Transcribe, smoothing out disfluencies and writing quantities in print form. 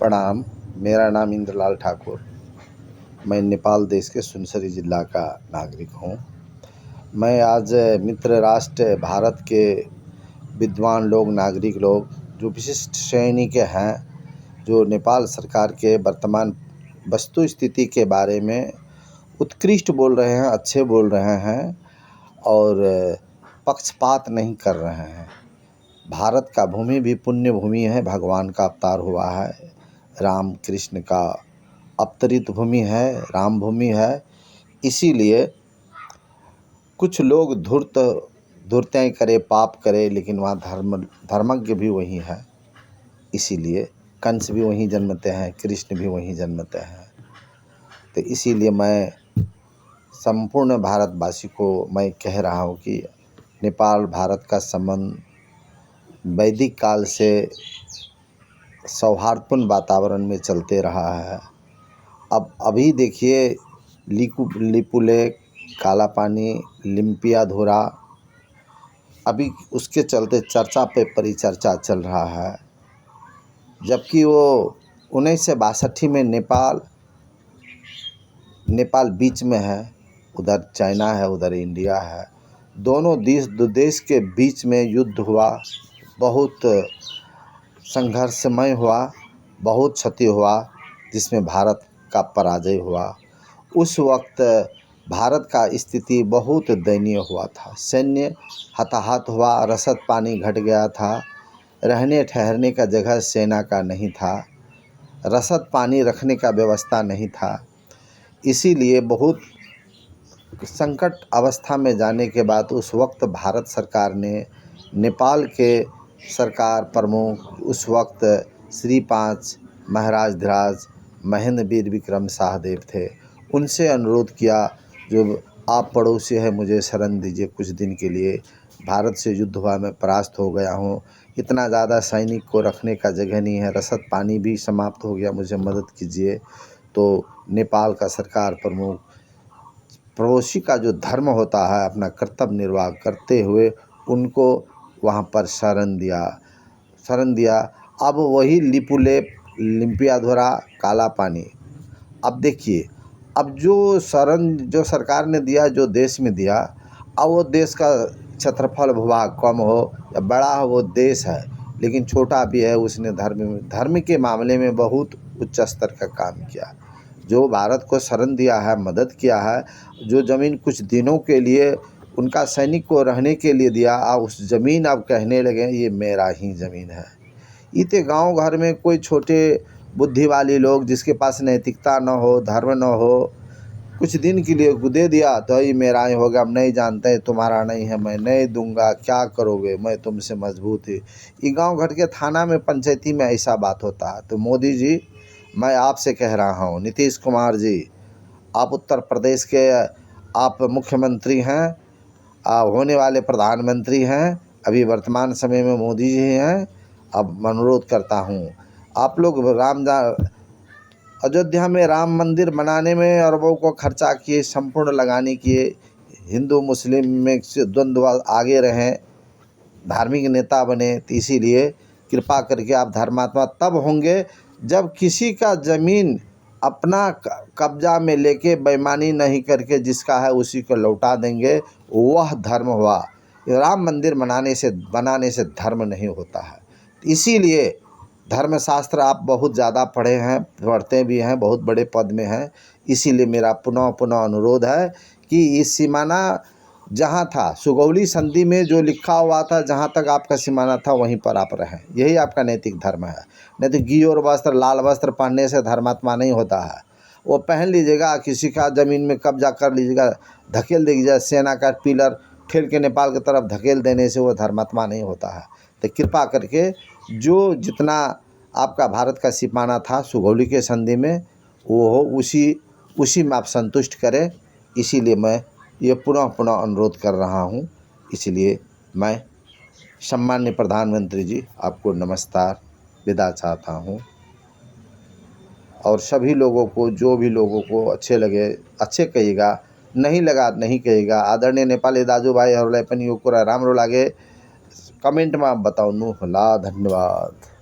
प्रणाम। मेरा नाम इंद्रलाल ठाकुर। मैं नेपाल देश के सुनसरी जिला का नागरिक हूँ। मैं आज मित्र राष्ट्र भारत के विद्वान लोग, नागरिक लोग जो विशिष्ट श्रेणी के हैं, जो नेपाल सरकार के वर्तमान वस्तु स्थिति के बारे में उत्कृष्ट बोल रहे हैं, अच्छे बोल रहे हैं और पक्षपात नहीं कर रहे हैं। भारत का भूमि भी पुण्य भूमि है, भगवान का अवतार हुआ है, राम कृष्ण का अवतरित भूमि है, राम भूमि है। इसीलिए कुछ लोग धूर्तें करे, पाप करे, लेकिन वहाँ धर्मज्ञ भी वही है। इसीलिए कंस भी वहीं जन्मते हैं, कृष्ण भी वहीं जन्मते हैं। तो इसीलिए मैं संपूर्ण भारतवासी को मैं कह रहा हूँ कि नेपाल भारत का संबंध वैदिक काल से सौहार्दपूर्ण वातावरण में चलते रहा है। अब अभी देखिए लिपुलेख, काला पानी, लिम्पियाधुरा, अभी उसके चलते चर्चा पे परिचर्चा चल रहा है। जबकि वो 1962 में नेपाल बीच में है, उधर चाइना है, उधर इंडिया है। दोनों देश के बीच में युद्ध हुआ, बहुत संघर्षमय हुआ, बहुत क्षति हुआ, जिसमें भारत का पराजय हुआ। उस वक्त भारत का स्थिति बहुत दयनीय हुआ था। सैन्य हताहत हुआ, रसद पानी घट गया था, रहने ठहरने का जगह सेना का नहीं था, रसद पानी रखने का व्यवस्था नहीं था। इसीलिए बहुत संकट अवस्था में जाने के बाद उस वक्त भारत सरकार ने नेपाल के सरकार प्रमुख उस वक्त श्री 5 महाराज धिराज महेंद्र वीर विक्रम शाहदेव थे, उनसे अनुरोध किया, जो आप पड़ोसी है, मुझे शरण दीजिए कुछ दिन के लिए। भारत से युद्ध हुआ, मैं परास्त हो गया हूँ, इतना ज़्यादा सैनिक को रखने का जगह नहीं है, रसद पानी भी समाप्त हो गया, मुझे मदद कीजिए। तो नेपाल का सरकार प्रमुख पड़ोसी का जो धर्म होता है, अपना कर्तव्य निर्वाह करते हुए उनको वहाँ पर शरण दिया। अब वही लिपुलेख, लिम्पियाधुरा, काला पानी, अब देखिए, अब जो सरकार ने दिया, जो देश में दिया, अब वो देश का क्षेत्रफल भूभाग कम हो या बड़ा हो, वो देश है, लेकिन छोटा भी है। उसने धर्म के मामले में बहुत उच्च स्तर का काम किया। जो भारत को शरण दिया है, मदद किया है, जो ज़मीन कुछ दिनों के लिए उनका सैनिक को रहने के लिए दिया, अब उस ज़मीन अब कहने लगे ये मेरा ही ज़मीन है। इतने गांव घर में कोई छोटे बुद्धि वाले लोग जिसके पास नैतिकता न हो, धर्म न हो, कुछ दिन के लिए दे दिया तो ये मेरा ही होगा, हम नहीं जानते, तुम्हारा नहीं है, मैं नहीं दूंगा, क्या करोगे, मैं तुमसे मजबूत ही। ये गांव घर के थाना में, पंचायती में ऐसा बात होता है। तो मोदी जी, मैं आपसे कह रहा हूँ, नीतीश कुमार जी, आप उत्तर प्रदेश के आप मुख्यमंत्री हैं, आप होने वाले प्रधानमंत्री हैं, अभी वर्तमान समय में मोदी जी हैं। अब अनुरोध करता हूँ, आप लोग अयोध्या में राम मंदिर बनाने में अरबों को खर्चा किए, संपूर्ण लगाने किए, हिंदू मुस्लिम में से द्वंद्व आगे रहें, धार्मिक नेता बने। तो इसीलिए कृपा करके आप धर्मात्मा तब होंगे जब किसी का ज़मीन अपना कब्जा में लेके बेईमानी नहीं करके जिसका है उसी को लौटा देंगे, वह धर्म हुआ। राम मंदिर बनाने से धर्म नहीं होता है। इसीलिए धर्मशास्त्र आप बहुत ज़्यादा पढ़े हैं, पढ़ते भी हैं, बहुत बड़े पद में हैं। इसीलिए मेरा पुनः अनुरोध है कि इस सीमाना जहाँ था, सुगौली संधि में जो लिखा हुआ था, जहाँ तक आपका सीमाना था वहीं पर आप रहें, यही आपका नैतिक धर्म है। नहीं तो घी और वस्त्र, लाल वस्त्र पहनने से धर्मात्मा नहीं होता है। वो पहन लीजिएगा, किसी का ज़मीन में कब्जा कर लीजिएगा, धकेल दीजिएगा, सेना का पिलर ठेल के नेपाल की तरफ धकेल देने से वो धर्मात्मा नहीं होता है। तो कृपा करके जो जितना आपका भारत का सीमाना था सुगौली के संधि में, वो हो, उसी में आप संतुष्ट करें। इसीलिए मैं ये पुनः अनुरोध कर रहा हूँ। इसलिए मैं सम्माननीय प्रधानमंत्री जी, आपको नमस्कार विदा चाहता हूँ। और सभी लोगों को, जो भी लोगों को अच्छे लगे अच्छे कहिएगा, नहीं लगा नहीं कहिएगा। आदरणीय नेपाली दाजुभाइ हरूलाई पनि यो कुरा राम्रो लागे, कमेन्टमा बताउनु होला। धन्यवाद।